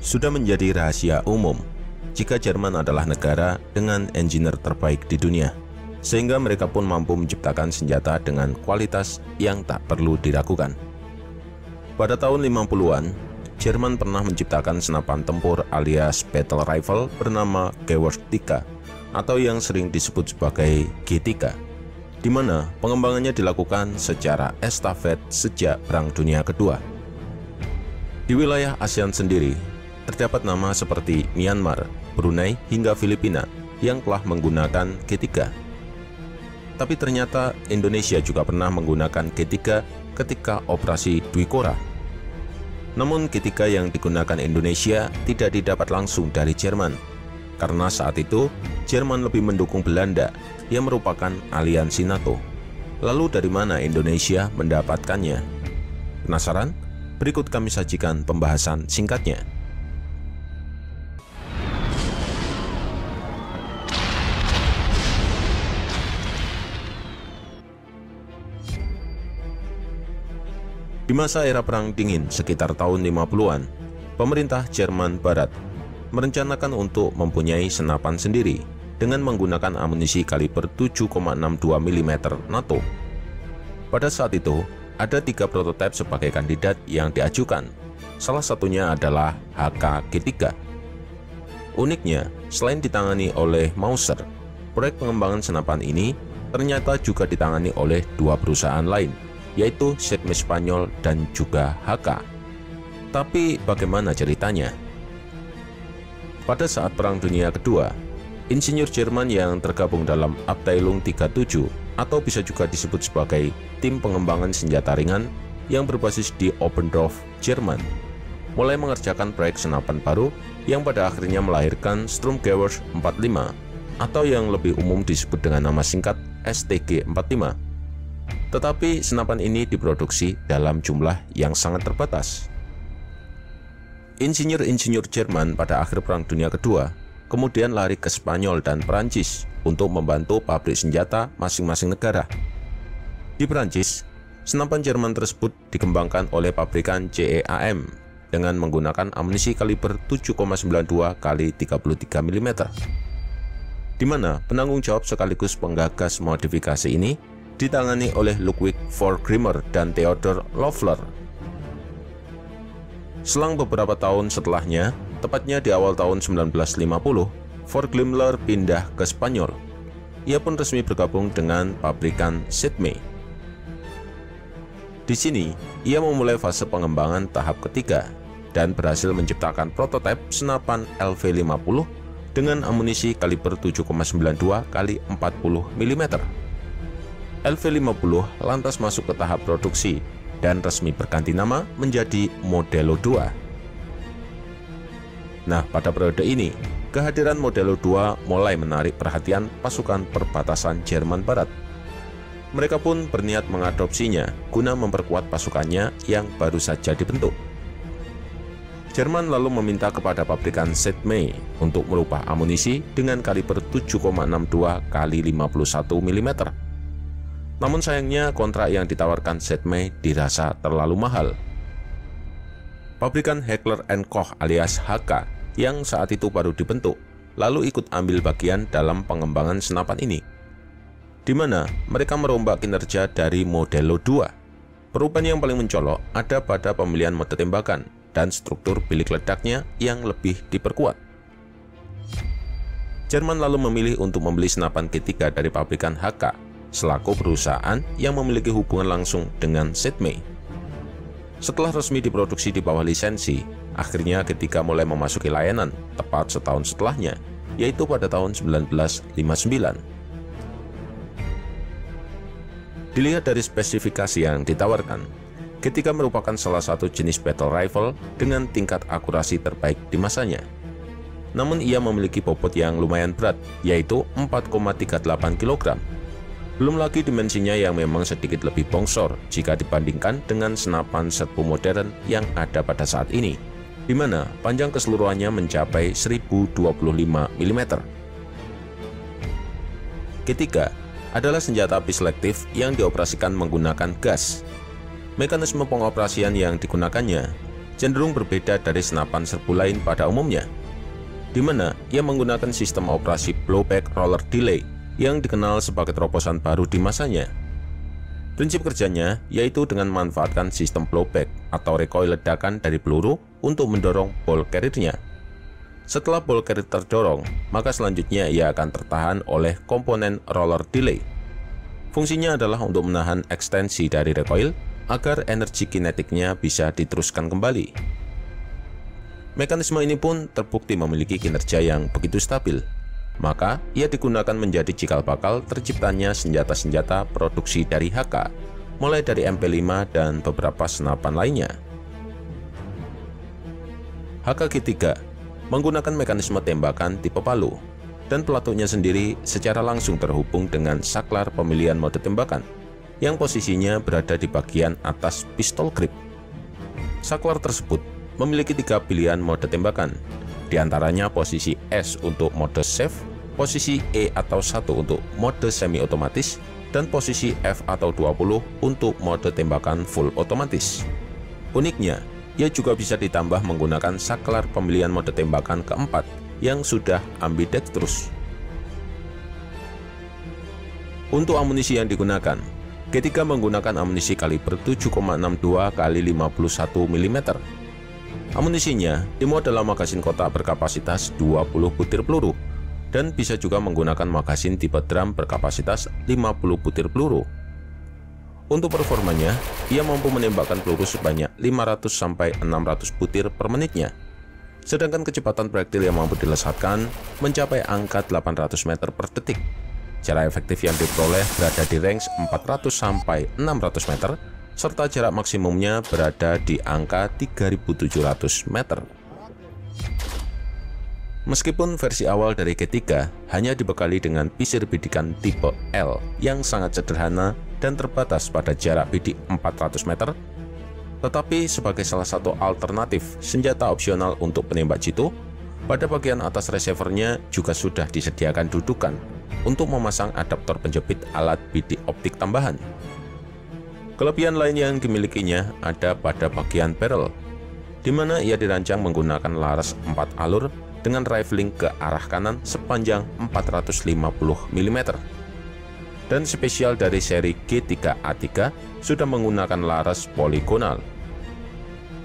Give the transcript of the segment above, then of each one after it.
Sudah menjadi rahasia umum jika Jerman adalah negara dengan engineer terbaik di dunia, sehingga mereka pun mampu menciptakan senjata dengan kualitas yang tak perlu diragukan. Pada tahun 50-an, Jerman pernah menciptakan senapan tempur alias battle rifle bernama Gewehrt 3 atau yang sering disebut sebagai G3, di mana pengembangannya dilakukan secara estafet sejak Perang Dunia Kedua. Di wilayah ASEAN sendiri, terdapat nama seperti Myanmar, Brunei, hingga Filipina yang telah menggunakan G3. Tapi ternyata Indonesia juga pernah menggunakan G3 ketika operasi Dwi Korah. Namun G3 yang digunakan Indonesia tidak didapat langsung dari Jerman, karena saat itu Jerman lebih mendukung Belanda yang merupakan aliansi NATO. Lalu dari mana Indonesia mendapatkannya? Penasaran? Berikut kami sajikan pembahasan singkatnya. Di masa era Perang Dingin sekitar tahun 50-an, pemerintah Jerman Barat merencanakan untuk mempunyai senapan sendiri dengan menggunakan amunisi kaliber 7,62 mm NATO. Pada saat itu, ada 3 prototipe sebagai kandidat yang diajukan. Salah satunya adalah HK-G3. Uniknya, selain ditangani oleh Mauser, proyek pengembangan senapan ini ternyata juga ditangani oleh 2 perusahaan lain, yaitu Segme Spanyol dan juga HK. Tapi bagaimana ceritanya? Pada saat Perang Dunia Kedua, insinyur Jerman yang tergabung dalam Abteilung 37 atau bisa juga disebut sebagai tim pengembangan senjata ringan yang berbasis di Oberndorf, Jerman, mulai mengerjakan proyek senapan baru yang pada akhirnya melahirkan Sturmgewehr 45 atau yang lebih umum disebut dengan nama singkat STG-45. Tetapi senapan ini diproduksi dalam jumlah yang sangat terbatas. Insinyur-insinyur Jerman pada akhir Perang Dunia Kedua kemudian lari ke Spanyol dan Perancis untuk membantu pabrik senjata masing-masing negara. Di Perancis, senapan Jerman tersebut dikembangkan oleh pabrikan CEAM dengan menggunakan amunisi kaliber 7,92 x 33 mm, di mana penanggung jawab sekaligus penggagas modifikasi ini ditangani oleh Ludwig Vorgrimmer dan Theodor Loeffler. Selang beberapa tahun setelahnya, tepatnya di awal tahun 1950, Vorgrimmer pindah ke Spanyol. Ia pun resmi bergabung dengan pabrikan Segme. Di sini, ia memulai fase pengembangan tahap ketiga dan berhasil menciptakan prototipe senapan LV50 dengan amunisi kaliber 7,92 x 40 mm. LV50 lantas masuk ke tahap produksi dan resmi berganti nama menjadi Modelo 2. Nah, pada periode ini, kehadiran Modelo 2 mulai menarik perhatian pasukan perbatasan Jerman Barat. Mereka pun berniat mengadopsinya guna memperkuat pasukannya yang baru saja dibentuk. Jerman lalu meminta kepada pabrikan Segme untuk merubah amunisi dengan kaliber 7,62 x 51 mm. Namun sayangnya kontrak yang ditawarkan Segme dirasa terlalu mahal. Pabrikan Heckler & Koch alias HK yang saat itu baru dibentuk, lalu ikut ambil bagian dalam pengembangan senapan ini, di mana mereka merombak kinerja dari Modelo 2. Perubahan yang paling mencolok ada pada pemilihan mode tembakan dan struktur bilik ledaknya yang lebih diperkuat. Jerman lalu memilih untuk membeli senapan G3 dari pabrikan HK selaku perusahaan yang memiliki hubungan langsung dengan Segme. Setelah resmi diproduksi di bawah lisensi, akhirnya G3 mulai memasuki layanan tepat setahun setelahnya, yaitu pada tahun 1959. Dilihat dari spesifikasi yang ditawarkan, G3 merupakan salah satu jenis battle rifle dengan tingkat akurasi terbaik di masanya. Namun ia memiliki bobot yang lumayan berat, yaitu 4,38 kg. Belum lagi dimensinya yang memang sedikit lebih bongsor jika dibandingkan dengan senapan serbu modern yang ada pada saat ini, di mana panjang keseluruhannya mencapai 1025 mm. G3 adalah senjata api selektif yang dioperasikan menggunakan gas. Mekanisme pengoperasian yang digunakannya cenderung berbeda dari senapan serbu lain pada umumnya, di mana ia menggunakan sistem operasi blowback roller delay yang dikenal sebagai terobosan baru di masanya. Prinsip kerjanya yaitu dengan memanfaatkan sistem blowback atau recoil ledakan dari peluru untuk mendorong ball carrier-nya. Setelah ball carrier terdorong, maka selanjutnya ia akan tertahan oleh komponen roller delay. Fungsinya adalah untuk menahan ekstensi dari recoil agar energi kinetiknya bisa diteruskan kembali. Mekanisme ini pun terbukti memiliki kinerja yang begitu stabil, maka ia digunakan menjadi cikal bakal terciptanya senjata-senjata produksi dari HK, mulai dari MP5 dan beberapa senapan lainnya. HK-G3 menggunakan mekanisme tembakan tipe palu, dan pelatuknya sendiri secara langsung terhubung dengan saklar pemilihan mode tembakan, yang posisinya berada di bagian atas pistol grip. Saklar tersebut memiliki 3 pilihan mode tembakan, diantaranya posisi S untuk mode safe, posisi E atau 1 untuk mode semi otomatis, dan posisi F atau 20 untuk mode tembakan full otomatis. Uniknya, ia juga bisa ditambah menggunakan saklar pemilihan mode tembakan keempat yang sudah ambidextrous. Untuk amunisi yang digunakan, G3 menggunakan amunisi kaliber 7,62 x 51 mm. Amunisinya dimuat dalam magasin kotak berkapasitas 20 butir peluru, dan bisa juga menggunakan magasin tipe drum berkapasitas 50 butir peluru. Untuk performanya, ia mampu menembakkan peluru sebanyak 500-600 butir per menitnya, sedangkan kecepatan proyektil yang mampu dilesatkan mencapai angka 800 meter per detik. Jarak efektif yang diperoleh berada di range 400-600 meter, serta jarak maksimumnya berada di angka 3.700 meter. Meskipun versi awal dari G3 hanya dibekali dengan pisir bidikan tipe L yang sangat sederhana dan terbatas pada jarak bidik 400 meter, tetapi sebagai salah satu alternatif senjata opsional untuk penembak jitu, pada bagian atas receivernya juga sudah disediakan dudukan untuk memasang adaptor penjepit alat bidik optik tambahan. Kelebihan lain yang dimilikinya ada pada bagian barrel, di mana ia dirancang menggunakan laras 4 alur dengan rifling ke arah kanan sepanjang 450 mm. Dan spesial dari seri G3A3 sudah menggunakan laras poligonal.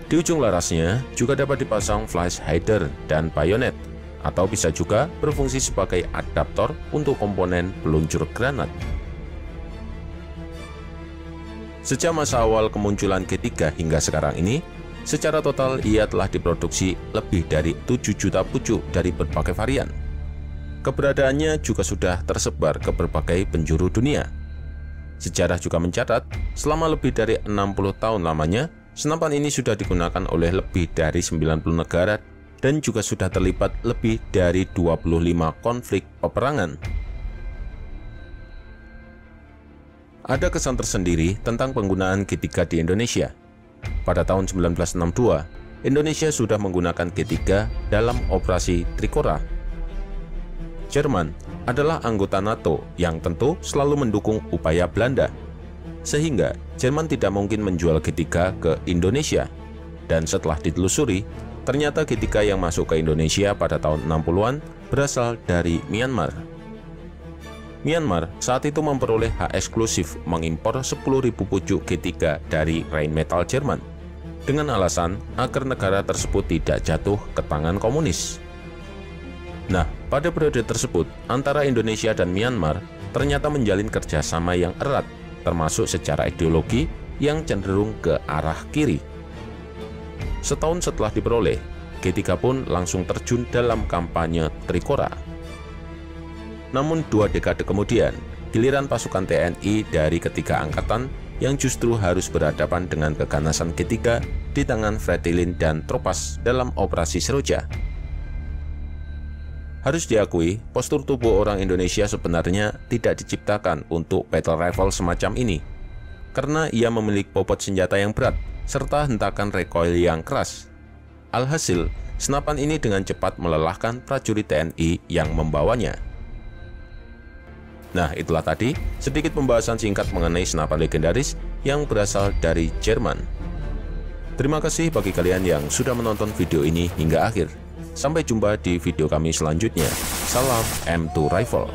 Di ujung larasnya juga dapat dipasang flash hider dan bayonet, atau bisa juga berfungsi sebagai adaptor untuk komponen peluncur granat. Sejak masa awal kemunculan G3 hingga sekarang ini, secara total ia telah diproduksi lebih dari 7 juta pucuk dari berbagai varian. Keberadaannya juga sudah tersebar ke berbagai penjuru dunia. Sejarah juga mencatat, selama lebih dari 60 tahun lamanya, senapan ini sudah digunakan oleh lebih dari 90 negara dan juga sudah terlibat lebih dari 25 konflik peperangan. Ada kesan tersendiri tentang penggunaan G3 di Indonesia. Pada tahun 1962, Indonesia sudah menggunakan G3 dalam operasi Trikora. Jerman adalah anggota NATO yang tentu selalu mendukung upaya Belanda, sehingga Jerman tidak mungkin menjual G3 ke Indonesia. Dan setelah ditelusuri, ternyata G3 yang masuk ke Indonesia pada tahun 60-an berasal dari Myanmar. Myanmar saat itu memperoleh hak eksklusif mengimpor 10.000 pucuk G3 dari Rheinmetall Jerman, dengan alasan agar negara tersebut tidak jatuh ke tangan komunis. Nah, pada periode tersebut, antara Indonesia dan Myanmar ternyata menjalin kerjasama yang erat, termasuk secara ideologi yang cenderung ke arah kiri. Setahun setelah diperoleh, G3 pun langsung terjun dalam kampanye Trikora. Namun 2 dekade kemudian, giliran pasukan TNI dari ketiga angkatan yang justru harus berhadapan dengan keganasan G3 di tangan Fretilin dan Tropas dalam operasi Seroja. Harus diakui, postur tubuh orang Indonesia sebenarnya tidak diciptakan untuk battle rifle semacam ini, karena ia memiliki bobot senjata yang berat serta hentakan recoil yang keras. Alhasil, senapan ini dengan cepat melelahkan prajurit TNI yang membawanya. Nah, itulah tadi sedikit pembahasan singkat mengenai senapan legendaris yang berasal dari Jerman. Terima kasih bagi kalian yang sudah menonton video ini hingga akhir. Sampai jumpa di video kami selanjutnya. Salam M2 Rifle.